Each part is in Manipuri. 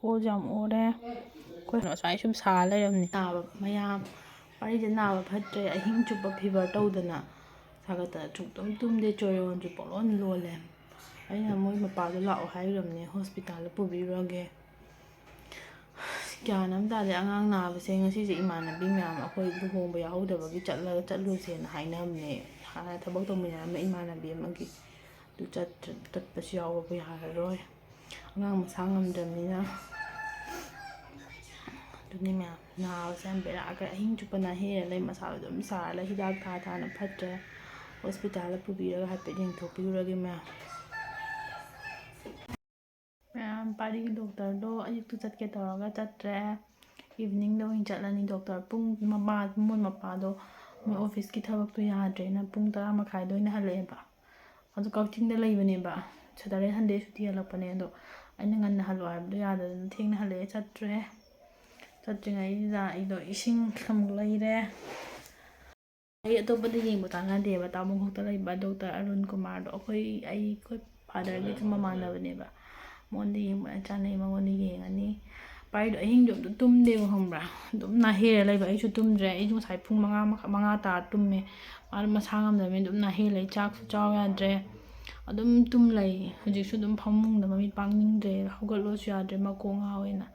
ꯑꯣꯖꯨ ꯌꯥꯝ ꯑꯣꯔꯦ ꯑꯩꯈꯣꯏ ꯉꯁꯥꯏ ꯁꯨꯝ ꯁꯥ ꯂꯩꯔꯝꯅꯤ ꯅꯥꯕ ꯃꯌꯥꯝ ꯄꯥꯔꯤꯁꯦ ꯅꯥꯕ ꯐꯠꯇ꯭ꯔꯦ ꯑꯍꯤꯡ ꯆꯨꯞꯄ ꯐꯤꯚꯔ ꯇꯧꯗꯅ ꯁꯥꯒꯠꯇꯅ ꯁꯨꯡꯇꯨꯝ ꯇꯨꯝꯗꯦ ꯆꯣꯏꯔꯣꯟꯁꯨ ꯄꯪꯂꯣꯟ ꯂꯣꯜꯂꯦ ꯑꯩꯅ ꯃꯣꯏ ꯃꯄꯥꯗꯣ ꯂꯥꯛꯑꯣ ꯍꯥꯏꯈ꯭ꯔꯕꯅꯦ ꯍꯣꯁꯄꯤꯇꯥꯜꯗ ꯄꯨꯕꯤꯔꯨꯔꯒꯦ ꯒ꯭ꯌꯥꯟ ꯑꯃ ꯇꯥꯗꯦ ꯑꯉꯥꯡ ꯅꯥꯕꯁꯦ ꯉꯁꯤꯁꯦ ꯏꯃꯥꯟꯅꯕꯤ ꯃꯌꯥꯝ ꯑꯩꯈꯣꯏ ꯂꯨꯍꯣꯡꯕ ꯌꯥꯎꯍꯧꯗꯕꯒꯤ ꯆꯠꯂꯨꯁꯦꯅ ꯍꯥꯏꯅꯕꯅꯦ ꯍꯥꯟꯅ ꯊꯕꯛ ꯇꯧꯃꯤꯟꯅꯔꯝꯕ ꯏꯃꯥꯟꯅꯕꯤ ꯑꯃꯒꯤ ꯑꯗꯨ ꯆꯠꯄꯁꯨ ꯌꯥꯎꯕ ꯌꯥꯔꯔꯣꯏ ꯑꯉꯥꯡ ꯃꯁꯥ ꯉꯝꯗ꯭ꯔꯕꯅꯤꯅ ꯑꯗꯨꯅꯤ ꯃꯌꯥꯝ ꯅꯥꯕꯁꯦ ꯌꯥꯝ ꯕꯦꯔꯥ ꯀꯥꯏ ꯑꯍꯤꯡ ꯆꯨꯞꯄ ꯅꯥꯍꯦꯔ ꯂꯩ ꯃꯁꯥꯗꯣ ꯑꯗꯨꯝ ꯁꯥꯔ ꯂꯩ ꯍꯤꯗꯥꯛ ꯊꯥꯅ ꯐꯠꯇ꯭ꯔꯦ ꯍꯣꯁꯄꯤꯇꯥꯜꯗ ꯄꯨꯕꯤꯔꯒ ꯍꯥꯏꯐꯦꯠ ꯌꯦꯡꯊꯣꯛꯄꯤꯔꯨꯔꯒꯦ ꯃꯌꯥꯝ ꯄꯥꯔꯤꯒꯤ ꯗꯣꯛꯇꯔꯗꯣ ꯑꯌꯨꯛꯇ ꯆꯠꯀꯦ ꯇꯧꯔꯒ ꯆꯠꯇ꯭ꯔꯦ ꯏꯚꯤꯅꯤꯡꯗ ꯑꯣꯏꯅ ꯆꯠꯂꯅꯤ ꯗꯣꯛꯇꯔ ꯄꯨꯡ ꯃꯣꯏ ꯃꯄꯥꯗꯣ ꯃꯣꯏ ꯑꯣꯐꯤꯁꯀꯤ ꯊꯕꯛꯇꯣ ꯌꯥꯗ꯭ꯔꯦꯅ ꯄꯨꯡ 10:30 ꯑꯣꯏꯅ ꯍꯜꯂꯛꯑꯦꯕ ꯑꯗꯨ ꯀꯛꯆꯤꯡꯗ ꯂꯩꯕꯅꯦꯕ ꯁꯦꯇꯔꯗꯦ ꯁꯟꯗꯦ ꯁꯨꯇꯤ ꯍꯜꯂꯛꯄꯅꯦ ꯑꯗꯣ ꯑꯩꯅ ꯉꯟꯅ ꯍꯜꯂꯣ ꯍꯥꯏꯕꯗꯣ ꯌꯥꯗꯗꯅ ꯊꯦꯡꯅ ꯍꯜꯂꯛꯑꯦ ꯆꯠꯇ꯭ꯔꯤꯉꯩꯁꯤꯗ ꯑꯩꯗꯣ ꯏꯁꯤꯡ ꯑꯃꯨꯛ ꯂꯩꯔꯦ ꯑꯩ ꯑꯇꯣꯞꯄꯗ ꯌꯦꯡꯕ ꯇꯥꯟꯅꯗꯦꯕ ꯇꯥꯃꯣꯈꯛꯇ ꯂꯩꯕ ꯗꯣꯛꯇꯔ ꯑꯔꯨꯟ ꯀꯨꯃꯥꯔꯗꯣ ꯑꯩꯈꯣꯏ ꯐꯥꯗꯔꯒꯤꯁꯨ ꯃꯃꯥꯟꯅꯕꯅꯦꯕ ꯃꯉꯣꯟꯗ ꯌꯦꯡꯕ ꯆꯥꯅꯩ ꯃꯉꯣꯟꯗ ꯌꯦꯡꯉꯅꯤ ꯄꯥꯏꯗꯣ ꯑꯍꯤꯡꯗꯣ ꯑꯝꯇ ꯇꯨꯝꯗꯦꯕ ꯈꯪꯕ꯭ꯔꯥ ꯑꯗꯨꯝ ꯅꯥꯍꯦꯔ ꯂꯩꯕ ꯑꯩꯁꯨ ꯇꯨꯝꯗ꯭ꯔꯦ ꯑꯩꯁꯨ ꯉꯁꯥꯏ ꯄꯨꯡ 5 ꯇꯥꯔ ꯇꯨꯝꯃꯦ ꯃꯥꯗꯣ ꯃꯁꯥ ꯉꯝꯗꯕꯅꯤꯅ ꯑꯗꯨꯝ ꯅꯥꯍꯦꯔ ꯂꯩ ꯆꯥꯛꯁꯨ ꯆꯥꯎ ꯌꯥꯗ꯭ꯔꯦ ꯑꯗꯨꯝ ꯇꯨꯝ ꯂꯩ ꯍꯧꯖꯤꯛꯁꯨ ꯑꯗꯨꯝ ꯐꯃꯨꯡꯗ ꯃꯃꯤꯠ ꯄꯥꯡꯅꯤꯡꯗ꯭ꯔꯦ ꯍꯧꯒꯠꯂꯣꯁꯨ ꯌꯥꯗ꯭ꯔꯦ ꯃꯀꯣꯛ ꯉꯥꯎꯋꯦꯅ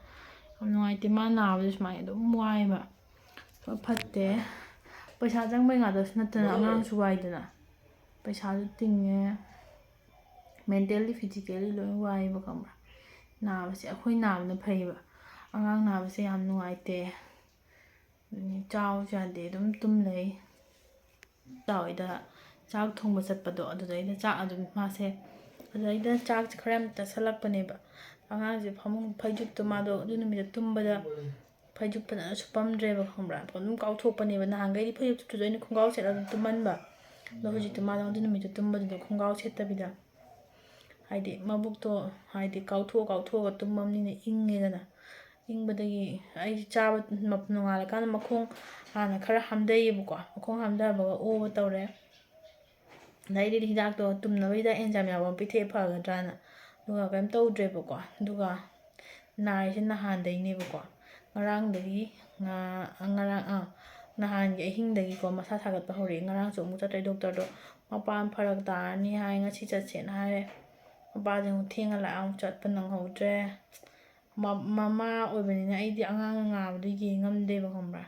ꯌꯥꯝ ꯅꯨꯡꯉꯥꯏꯇꯦ ꯃꯥ ꯅꯥꯕꯁꯦ ꯁꯨꯃꯥꯏꯅ ꯑꯗꯨꯝ ꯋꯥꯏꯑꯦꯕ ꯐꯠꯇꯦ ꯄꯩꯁꯥ ꯆꯪꯕꯩ ꯉꯥꯛꯇꯁꯨ ꯅꯠꯇꯅ ꯑꯉꯥꯡꯁꯨ ꯋꯥꯏꯗꯅ ꯄꯩꯁꯥꯁꯨ ꯇꯤꯡꯉꯦ ꯃꯦꯟꯇꯦꯜꯂꯤ ꯐꯤꯖꯤꯀꯦꯜꯂꯤ ꯂꯣꯏ ꯋꯥꯏꯑꯦꯕ ꯈꯪꯕ꯭ꯔꯥ ꯅꯥꯕꯁꯦ ꯑꯩꯈꯣꯏ ꯅꯥꯕꯅ ꯐꯩꯌꯦꯕ ꯑꯉꯥꯡ ꯅꯥꯕꯁꯦ ꯌꯥꯝ ꯅꯨꯡꯉꯥꯏꯇꯦ ꯆꯥꯎꯁꯨ ꯌꯥꯗꯦ ꯑꯗꯨꯝ ꯇꯨꯝ ꯂꯩ ꯆꯥꯎꯏꯗ ꯆꯥꯛ ꯊꯣꯡꯕ ꯆꯠꯄꯗꯣ ꯑꯗꯨꯗꯩꯗ ꯆꯥꯛ ꯑꯗꯨꯝ ꯃꯥꯁꯦ ꯑꯗꯨꯗꯩꯗ ꯆꯥꯛꯁꯦ ꯈꯔ ꯌꯥꯝ ꯆꯥꯁꯜꯂꯛꯄꯅꯦꯕ ꯑꯉꯥꯡꯁꯦ ꯐꯃꯨꯡ ꯐꯩꯖꯨꯞꯇꯣ ꯃꯥꯗꯣ ꯑꯗꯨ ꯅꯨꯃꯤꯠꯇ ꯇꯨꯝꯕꯗ ꯐꯩꯖꯨꯞ ꯐꯖꯅ ꯁꯨꯞꯄꯝꯗ꯭ꯔꯦꯕ ꯈꯪꯕ꯭ꯔꯥ ꯑꯗꯨꯝ ꯀꯥꯎꯊꯣꯛꯄꯅꯦꯕ ꯅꯍꯥꯟꯈꯩꯗꯤ ꯐꯩꯖꯨꯞꯇꯨꯁꯨ ꯑꯩꯅ ꯈꯣꯡꯒ꯭ꯔꯥꯎ ꯁꯦꯠꯂꯒ ꯑꯗꯨꯝ ꯇꯨꯝꯍꯟꯕ ꯑꯗꯣ ꯍꯧꯖꯤꯛꯇꯤ ꯃꯥꯗꯣ ꯑꯗꯨ ꯅꯨꯃꯤꯠꯇ ꯇꯨꯝꯕꯗꯨꯗ ꯈꯣꯡꯒ꯭ꯔꯥꯎ ꯁꯦꯠꯇꯕꯤꯗ ꯍꯥꯏꯗꯤ ꯃꯕꯨꯛꯇꯣ ꯍꯥꯏꯗꯤ ꯀꯥꯎꯊꯣꯛꯑꯒ ꯇꯨꯝꯃꯕꯅꯤꯅ ꯏꯪꯉꯦꯗꯅ ꯏꯪꯕꯗꯒꯤ ꯑꯩꯁꯦ ꯆꯥꯕ ꯅꯣꯡꯉꯥꯜꯂꯀꯥꯟꯗ ꯃꯈꯣꯡ ꯍꯥꯟꯅ ꯈꯔ ꯍꯥꯝꯊꯩꯌꯦꯕꯀꯣ ꯃꯈꯣꯡ ꯍꯥꯝꯊꯕꯒ ꯑꯣꯕ ꯇꯧꯔꯦ ꯑꯗꯩꯗꯤ ꯍꯤꯗꯥꯛꯇꯣ ꯇꯨꯝꯅꯕ ꯍꯤꯗꯥꯛ ꯑꯦꯟꯖꯥꯏꯝ ꯌꯥꯎꯕ ꯑꯃ ꯄꯤꯊꯛꯑꯦ ꯐꯒꯗ꯭ꯔꯥꯅ ꯑꯗꯨꯒ ꯀꯩꯝ ꯇꯧꯗ꯭ꯔꯦꯕꯀꯣ ꯑꯗꯨꯒ ꯅꯥꯔꯤꯁꯦ ꯅꯍꯥꯟꯗꯩꯅꯦꯕꯀꯣ ꯉꯔꯥꯡꯗꯒꯤ ꯅꯍꯥꯟꯒꯤ ꯑꯍꯤꯡꯗꯒꯤꯀꯣ ꯃꯁꯥ ꯁꯥꯒꯠꯄ ꯍꯧꯔꯛꯑꯦ ꯉꯔꯥꯡꯁꯨ ꯑꯃꯨꯛ ꯆꯠꯇ꯭ꯔꯦ ꯗꯣꯛꯇꯔꯗꯣ ꯃꯄꯥꯟ ꯐꯔꯛ ꯇꯥꯔꯅꯤ ꯍꯥꯏ ꯉꯁꯤ ꯆꯠꯁꯦꯅ ꯍꯥꯏꯔꯦ ꯃꯄꯥꯁꯦ ꯑꯃꯨꯛ ꯊꯦꯡꯅ ꯂꯥꯛꯑ ꯑꯃꯨꯛ ꯆꯠꯄ ꯅꯪꯍꯧꯗ꯭ꯔꯦ ꯃꯃꯥ ꯑꯣꯏꯕꯅꯤꯅ ꯑꯩꯗꯤ ꯑꯉꯥꯡꯅ ꯉꯥꯕꯗꯣ ꯌꯦꯡ ꯉꯝꯗꯦꯕ ꯈꯪꯕ꯭ꯔꯥ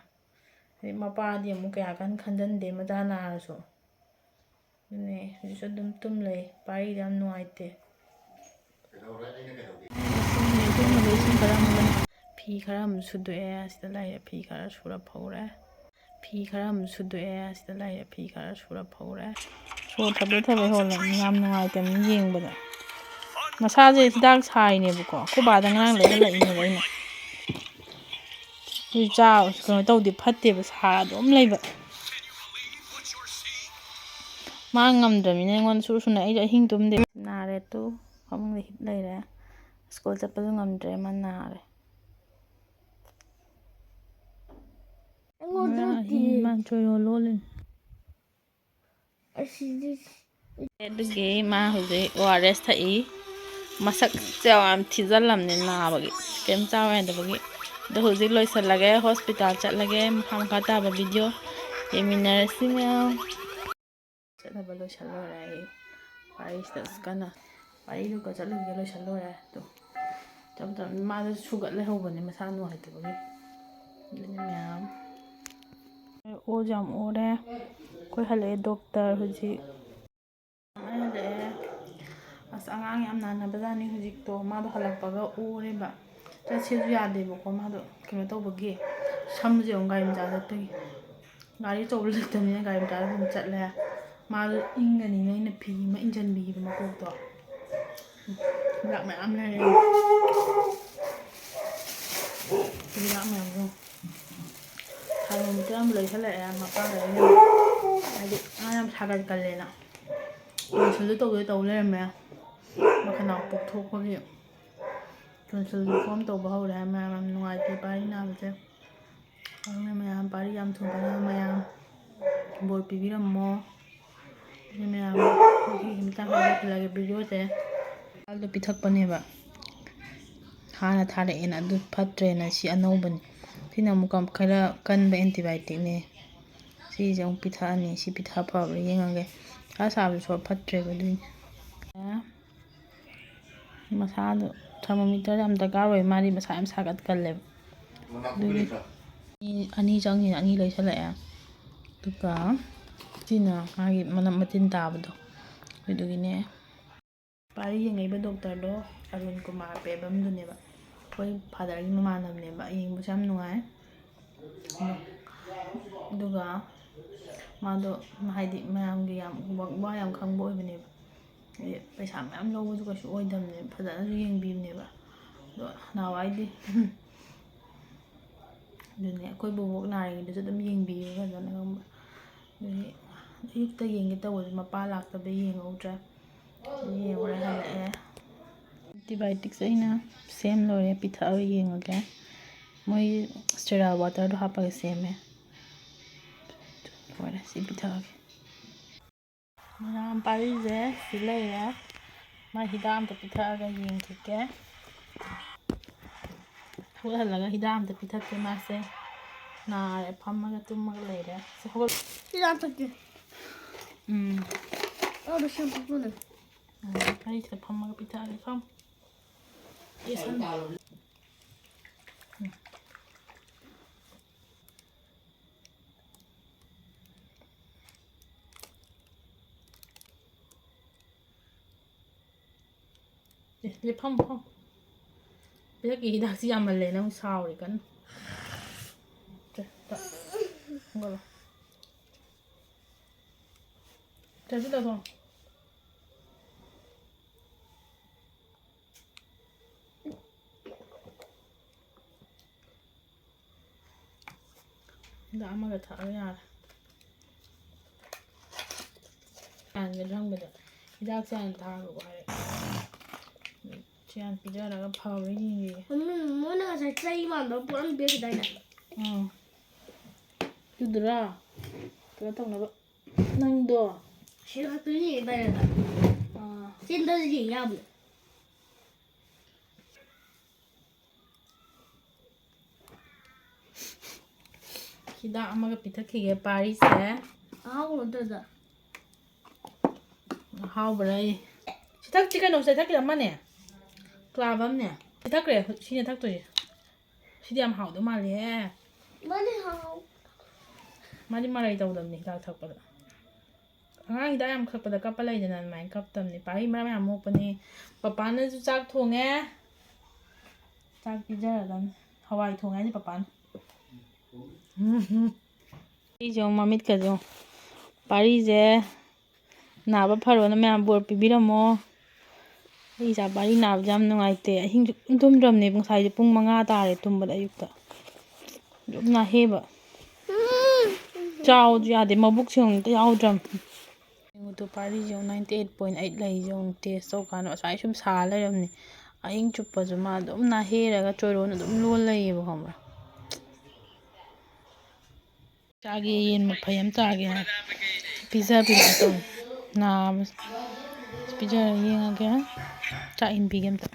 ꯍꯥꯏꯗꯤ ꯃꯄꯥꯗꯤ ꯑꯃꯨꯛ ꯀꯌꯥ ꯀꯟꯅ ꯈꯟꯖꯟꯗꯦ ꯃꯆꯥ ꯅꯥꯔꯁꯨ ꯑꯗꯨꯅꯦ ꯍꯧꯖꯤꯛꯁꯨ ꯑꯗꯨꯝ ꯇꯨꯝ ꯂꯩ ꯄꯥꯔꯤꯗꯤ ꯌꯥꯝ ꯅꯨꯡꯉꯥꯏꯇꯦ ꯐꯤ ꯈꯔ ꯑꯃꯨꯛ ꯁꯨꯗꯣꯛꯑꯦ ꯑꯁꯤꯗ ꯂꯩꯔꯦ ꯐꯤ ꯈꯔ ꯁꯨꯔ ꯐꯧꯔꯦ ꯐꯤ ꯈꯔ ꯑꯃꯨꯛ ꯁꯨꯗꯣꯛꯑꯦ ꯑꯁꯤꯗ ꯂꯩꯔꯦ ꯐꯤ ꯈꯔ ꯁꯨꯔ ꯐꯧꯔꯦ ꯁꯣꯔ ꯊꯕꯦ ꯍꯣꯜꯂꯕꯅꯤ ꯌꯥꯝ ꯅꯨꯡꯉꯥꯏꯇꯕꯅꯤ ꯌꯦꯡꯕꯗ ꯃꯁꯥꯁꯦ ꯍꯤꯗꯥꯛ ꯁꯥꯏꯅꯦꯕꯀꯣ ꯑꯩꯈꯣꯏ ꯕꯥꯗ ꯉꯔꯥꯡ ꯂꯩꯍꯜꯂꯛꯏꯅꯦꯕ ꯑꯩꯅ ꯀꯩꯅꯣ ꯇꯧꯗꯦ ꯐꯠꯇꯦꯕ ꯁꯥꯔ ꯑꯗꯨꯝ ꯂꯩꯕ ꯃꯥ ꯉꯝꯗ꯭ꯔꯕꯅꯤꯅ ꯑꯩꯉꯣꯟꯗ ꯁꯨꯅ ꯑꯩꯁꯨ ꯑꯍꯤꯡ ꯇꯨꯝꯗꯦ ꯅꯥꯔꯦ ꯇꯨ ꯐꯃꯨꯡꯗ ꯍꯤꯞ ꯂꯩꯔꯦ ꯁ꯭ꯀꯨꯜ ꯆꯠꯄꯁꯨ ꯉꯝꯗ꯭ꯔꯦ ꯃꯥ ꯅꯥꯔꯦ ꯃꯥ ꯆꯣꯏꯔꯣꯜ ꯂꯣꯜꯂꯤꯅꯤ ꯑꯗꯨꯒꯤ ꯃꯥ ꯍꯧꯖꯤꯛ ORS ꯊꯛꯏ ꯃꯁꯛꯁꯦ ꯌꯥꯝ ꯊꯤꯖꯤꯜꯂꯝꯅꯤ ꯅꯥꯕꯒꯤ ꯀꯩꯝ ꯆꯥꯎ ꯌꯥꯗꯕꯒꯤ ꯑꯗꯣ ꯍꯧꯖꯤꯛ ꯂꯣꯏꯁꯤꯜꯂꯒꯦ ꯍꯣꯁꯄꯤꯇꯥꯜ ꯆꯠꯂꯒꯦ ꯃꯈꯥ ꯇꯥꯕ ꯚꯤꯗꯤꯑꯣ ꯌꯦꯡꯃꯤꯟꯅꯔꯁꯤ ꯃꯌꯥꯝ ꯆꯠꯅꯕ ꯂꯣꯏꯁꯤꯜꯂꯣꯏꯔꯦ ꯑꯩ ꯋꯥꯔꯤꯁꯤꯗ ꯀꯟꯅ ꯋꯥꯔꯤꯗꯨꯒ ꯆꯠꯂꯨꯒꯦ ꯂꯣꯏꯁꯤꯜꯂꯣꯏꯔꯦ ꯑꯗꯣ ꯃꯥꯗꯣ ꯁꯨꯒꯠ ꯂꯩꯍꯧꯕꯅꯦ ꯃꯁꯥ ꯅꯨꯡꯉꯥꯏꯇꯕꯒꯤ ꯑꯗꯨꯅꯤ ꯃꯌꯥꯝ ꯑꯣꯁꯨ ꯌꯥꯝ ꯑꯣꯔꯦ ꯑꯩꯈꯣই ꯍꯜꯂꯛꯑꯦ ꯗꯣꯛꯇꯔ ꯍꯧꯖꯤꯛ ꯍꯜꯂꯛꯑꯦ ꯑꯁ ꯑꯉꯥꯡ ꯌꯥꯝ ꯅꯥꯟꯅꯕꯖꯥꯠꯅꯤ ꯍꯧꯖꯤꯛꯇꯣ ꯃꯥꯗꯣ ꯍꯜꯂꯛꯄꯒ ꯑꯣꯔꯦꯕ ꯆꯠꯁꯦꯁꯨ ꯌꯥꯗꯦꯕꯀꯣ ꯃꯥꯗꯣ ꯀꯩꯅꯣ ꯇꯧꯕꯒꯤ ꯁꯝꯁꯦ ꯑꯃꯨꯛ ꯒꯥꯔꯤ ꯃꯆꯥ ꯆꯠꯄꯒꯤ ꯒꯥꯔꯤ ꯑꯆꯧꯕ ꯂꯩꯇꯕꯅꯤꯅ ꯒꯥꯔꯤ ꯃꯆꯥꯗ ꯑꯗꯨꯝ ꯆꯠꯂꯦ ꯃꯥꯗꯣ ꯏꯪꯒꯅꯤꯅ ꯑꯩꯅ ꯐꯤ ꯑꯃ ꯏꯟꯖꯟꯕꯤꯕ ꯃꯀꯣꯛꯇꯣ ꯍꯤꯗꯥꯛ ꯃꯌꯥꯝ ꯂꯩꯔꯦ ꯍꯤꯗꯥꯛ ꯃꯌꯥꯝꯗꯣ ꯊꯥꯔꯃꯣꯃꯤꯇꯔ ꯑꯃ ꯂꯩꯁꯜꯂꯛꯑꯦ ꯃꯄꯥꯒ ꯑꯩꯅ ꯍꯥꯏꯗꯤ ꯃꯥ ꯌꯥꯝ ꯁꯥꯒꯠꯀꯜꯂꯦꯅ ꯇꯣꯟꯁꯤꯜꯁꯨ ꯇꯧ ꯂꯩꯔꯝꯃꯦ ꯃꯈꯅꯥꯎ ꯄꯣꯛꯊꯣꯛꯄꯒꯤ ꯇꯣꯟꯁꯤꯜꯁꯨ ꯐꯣꯝ ꯇꯧꯕ ꯍꯧꯔꯦ ꯃꯌꯥꯝ ꯌꯥꯝ ꯅꯨꯡꯉꯥꯏꯇꯦ ꯄꯥꯔꯤ ꯅꯥꯕꯁꯦ ꯑꯗꯨꯅ ꯃꯌꯥꯝ ꯄꯥꯔꯤ ꯌꯥꯝ ꯊꯨꯅ ꯃꯌꯥꯝ ꯕꯣꯔ ꯄꯤꯕꯤꯔꯝꯃꯣ ꯑꯗꯨ ꯃꯌꯥꯝ ꯃꯇꯥꯡ ꯂꯣꯏꯁꯤꯜꯂꯒꯦ ꯚꯤꯗꯤꯑꯣꯁꯦ ꯄꯤꯊꯛꯄꯅꯦꯕ ꯍꯥꯟꯅ ꯊꯥꯔꯛꯑꯦꯅ ꯑꯗꯨ ꯐꯠꯇ꯭ꯔꯦꯅ ꯁꯤ ꯑꯅꯧꯕꯅꯤ ꯁꯤꯅ ꯑꯃꯨꯛꯀ ꯈꯔ ꯀꯟꯕ ꯑꯦꯟꯇꯤꯕꯥꯏꯑꯣꯇꯤꯛꯅꯦ ꯁꯤꯁꯦ ꯑꯃꯨꯛ ꯄꯤꯊꯛꯑꯅꯤ ꯁꯤ ꯄꯤꯊꯛꯑ ꯐꯕ꯭ꯔꯥ ꯌꯦꯡꯉꯒꯦ ꯁꯥꯕꯗꯨꯁꯨ ꯐꯠꯇ꯭ꯔꯦꯕ ꯑꯗꯨꯏꯅꯤ ꯃꯁꯥꯗꯣ ꯊꯔꯃꯣꯃꯤꯇꯔ ꯌꯥꯝ ꯗꯔꯀꯥꯔ ꯑꯣꯏ ꯃꯥꯗꯤ ꯃꯁꯥ ꯌꯥꯝ ꯁꯥꯒꯠꯀꯜꯂꯦꯕ ꯑꯗꯨꯒꯤ 2 ꯆꯪꯉꯤꯅ 2 ꯂꯩꯁꯜꯂꯛꯑꯦ ꯑꯗꯨꯒ ꯁꯤꯅ ꯃꯥꯒꯤ ꯃꯅꯞ ꯃꯇꯤꯟ ꯇꯥꯕꯗꯣ ꯑꯗꯨꯒꯤꯅꯦ ꯄꯥꯔꯤ ꯌꯦꯡꯉꯛꯏꯕ ꯗꯣꯛꯇꯔꯗꯣ ꯑꯔꯨꯟ ꯀꯨꯃꯥꯔ ꯄꯦꯕꯝꯗꯨꯅꯦꯕ ꯑꯩꯈꯣꯏ ꯐꯥꯗꯔꯒꯤ ꯃꯃꯥꯟꯅꯕꯅꯦꯕ ꯌꯦꯡꯕꯁꯨ ꯌꯥꯝ ꯅꯨꯡꯉꯥꯏ ꯑꯗꯨꯒ ꯃꯥꯗꯣ ꯍꯥꯏꯗꯤ ꯃꯌꯥꯝꯒꯤ ꯋꯥ ꯌꯥꯝ ꯈꯪꯕ ꯑꯣꯏꯕꯅꯦꯕ ꯍꯥꯏꯗꯤ ꯄꯩꯁꯥ ꯃꯌꯥꯝ ꯂꯧꯕꯁꯨ ꯀꯩꯁꯨ ꯑꯣꯏꯗꯕꯅꯦꯕ ꯐꯖꯅꯁꯨ ꯌꯦꯡꯕꯤꯕꯅꯦꯕ ꯑꯗꯣ ꯅꯍꯥꯟꯋꯥꯏꯗꯤ ꯑꯗꯨꯅꯦ ꯑꯩꯈꯣই ꯕꯣꯕꯣꯛ ꯅꯥꯔꯤꯉꯩꯗꯁꯨ ꯑꯗꯨꯝ ꯌꯦꯡꯕꯤꯌꯦ ꯐꯖꯅ ꯈꯪꯕ ꯑꯗꯨꯒꯤ ꯑꯌꯨꯛꯇ ꯌꯦꯡꯒꯦ ꯇꯧꯕꯁꯦ ꯃꯄꯥ ꯂꯥꯛꯇꯕ ꯌꯦꯡꯍꯧꯗ꯭ꯔꯦ ꯌꯦꯡꯉꯨꯔꯦ ꯍꯜꯂꯛꯑꯦ ꯑꯦꯟꯇꯤꯕꯥꯏꯑꯣꯇꯤꯛꯁꯦ ꯑꯩꯅ ꯁꯦꯝ ꯂꯣꯏꯔꯦ ꯄꯤꯊꯛꯑꯒ ꯌꯦꯡꯉꯒꯦ ꯃꯣꯏ ꯁ꯭ꯇꯦꯔꯥꯏꯜ ꯋꯥꯇꯔꯗꯣ ꯍꯥꯞꯄꯒ ꯁꯦꯝꯃꯦ ꯂꯣꯏꯔꯦ ꯁꯤ ꯄꯤꯊꯛꯑꯒꯦ ꯃꯌꯥꯝ ꯄꯥꯔꯤꯁꯦ ꯁꯤ ꯂꯩꯔꯦ ꯃꯥ ꯍꯤꯗꯥꯛ ꯑꯝꯇ ꯄꯤꯊꯛꯑꯒ ꯌꯦꯡꯈꯤꯒꯦ ꯍꯧꯒꯠꯍꯜꯂꯒ ꯍꯤꯗꯥꯛ ꯑꯝꯇ ꯄꯤꯊꯛꯀꯦ ꯃꯥꯁꯦ ꯅꯥꯔꯦ ꯐꯝꯃꯒ ꯇꯨꯝꯃꯒ ꯂꯩꯔꯦ ꯁꯤ ꯍꯧꯒꯠ ꯍꯤꯗꯥꯛ ꯊꯛꯀꯦ ꯑꯗꯣ ꯁꯦꯝꯄꯨꯅꯦ ꯑꯩꯁꯤꯗ ꯐꯝꯃꯒ ꯄꯤꯊꯛꯑꯒꯦ ꯐꯝ ꯌꯦꯁꯟ ꯐꯝ ꯄꯤꯊꯛꯀꯤ ꯍꯤꯗꯥꯛꯁꯤ ꯌꯥꯝꯃꯜꯂꯦ ꯅꯪ ꯁꯥꯎꯔꯤ ꯀꯟꯅ ꯍꯧꯒꯠꯂꯣ ꯆꯠꯁꯤꯜꯂꯣ ꯍꯤꯗꯥꯛ ꯑꯃꯒ ꯊꯛꯑꯒ ꯌꯥꯔꯦ ꯍꯥꯟꯅꯒ ꯍꯪꯕꯗ ꯍꯤꯗꯥꯛꯁꯦ ꯍꯥꯟꯅ ꯊꯥꯔꯛꯑꯣ ꯍꯥꯏꯔꯛꯑꯦ ꯁꯤ ꯍꯥꯟꯅ ꯄꯤꯖꯔꯒ ꯐꯕ꯭ꯔꯥ ꯌꯦꯡꯈꯤꯒꯦ ꯃꯣꯏꯅ ꯉꯁꯥꯏ ꯆꯩ ꯃꯥꯟꯕ ꯄꯣꯠ ꯑꯃ ꯄꯤꯔꯛꯈꯤꯗꯥꯏꯅꯦ ꯑꯗꯨꯗꯨꯔꯥ ꯀꯩꯅꯣ ꯇꯧꯅꯕ ꯅꯪꯗꯣ ꯁꯤꯗ ꯈꯛꯇꯅꯤ ꯌꯦꯡꯗꯥꯏꯅꯦ ꯆꯤꯟꯗꯁꯨ ꯌꯦꯡ ꯌꯥꯕꯅꯦ ꯍꯤꯗꯥꯛ ꯑꯃꯒ ꯄꯤꯊꯛꯈꯤꯒꯦ ꯄꯥꯔꯤꯁꯦ ꯑꯍꯥꯎꯕ ꯅꯠꯇ꯭ꯔꯗ ꯑꯍꯥꯎꯕꯔꯥ ꯁꯤ ꯊꯛꯇꯤ ꯀꯩꯅꯣ ꯁꯤꯗ ꯊꯛꯈꯤꯗ ꯑꯃꯅꯦ ꯀ꯭ꯂꯥꯕ ꯑꯃꯅꯦ ꯁꯤ ꯊꯛꯈ꯭ꯔꯦ ꯁꯤꯅ ꯊꯛꯇꯣꯏꯁꯦ ꯁꯤꯗꯤ ꯌꯥꯝ ꯍꯥꯎꯗꯧ ꯃꯥꯜꯂꯦꯍꯦ ꯃꯥꯗꯤ ꯃꯔꯩ ꯇꯧꯗꯕꯅꯤ ꯍꯤꯗꯥꯛ ꯊꯛꯄꯗ ꯑꯉꯥꯡ ꯍꯤꯗꯥꯛ ꯌꯥꯝ ꯊꯛꯄꯗ ꯀꯞꯄ ꯂꯩꯗꯅ ꯑꯗꯨꯃꯥꯏꯅ ꯀꯞꯇꯕꯅꯤ ꯄꯥꯔꯤ ꯃꯔꯝ ꯌꯥꯝ ꯃꯣꯛꯄꯅꯤ ꯄꯄꯥꯅꯁꯨ ꯆꯥꯛ ꯊꯣꯡꯉꯦ ꯆꯥꯛ ꯄꯤꯖꯔꯗꯝꯅꯤ ꯍꯋꯥꯏ ꯊꯣꯡꯉꯦ ꯍꯥꯏꯅꯤ ꯄꯄꯥꯅ ꯁꯤꯁꯦ ꯃꯃꯤꯠꯀꯁꯦ ꯄꯥꯔꯤꯁꯦ ꯅꯥꯕ ꯐꯔꯣꯅ ꯃꯌꯥꯝ ꯕꯣꯔ ꯄꯤꯕꯤꯔꯝꯃꯣ ꯑꯩ ꯏꯆꯥ ꯄꯥꯔꯤ ꯅꯥꯕꯁꯦ ꯌꯥꯝ ꯅꯨꯡꯉꯥꯏꯇꯦ ꯑꯍꯤꯡ ꯁꯨꯛꯇꯨꯝ ꯇꯨꯝꯗ꯭ꯔꯕꯅꯦ ꯉꯁꯥꯏꯁꯦ ꯄꯨꯡ 5 ꯇꯥꯔꯦ ꯇꯨꯝꯕꯗ ꯑꯌꯨꯛꯇ ꯑꯗꯨꯝ ꯅꯥꯍꯦꯕ ꯆꯥꯎꯁꯨ ꯌꯥꯗꯦ ꯃꯕꯨꯛꯁꯦ ꯑꯃꯨꯛꯇ ꯌꯥꯎꯗ꯭ꯔꯕꯅꯤ ꯌꯦꯡꯉꯨꯇꯨ ꯄꯥꯔꯤꯁꯦ 98.8 ꯂꯩꯁꯦ ꯑꯃꯨꯛ ꯇꯦꯁ ꯇꯧꯀꯥꯟꯗ ꯑꯁ꯭ꯋꯥꯏ ꯁꯨꯝ ꯁꯥ ꯂꯩꯔꯝꯅꯤ ꯑꯍꯤꯡ ꯆꯨꯞꯄꯁꯨ ꯃꯥ ꯑꯗꯨꯝ ꯅꯥꯍꯦꯔꯒ ꯆꯣꯏꯔꯣꯟ ꯑꯗꯨꯝ ꯂꯣꯟ ꯂꯩꯌꯦꯕ ꯈꯪꯕ꯭ꯔꯥ ꯆꯥꯒꯦ ꯌꯦꯟ ꯃꯐꯩ ꯑꯃ ꯆꯥꯒꯦ ꯍꯥꯏ ꯄꯤꯖꯕꯤꯔ ꯇꯧꯅꯤ ꯅꯥꯕꯁꯦ ꯄꯤꯖꯔ ꯌꯦꯡꯉꯒꯦ ꯆꯥꯛ ꯏꯟꯕꯤꯒꯦ ꯑꯝꯇ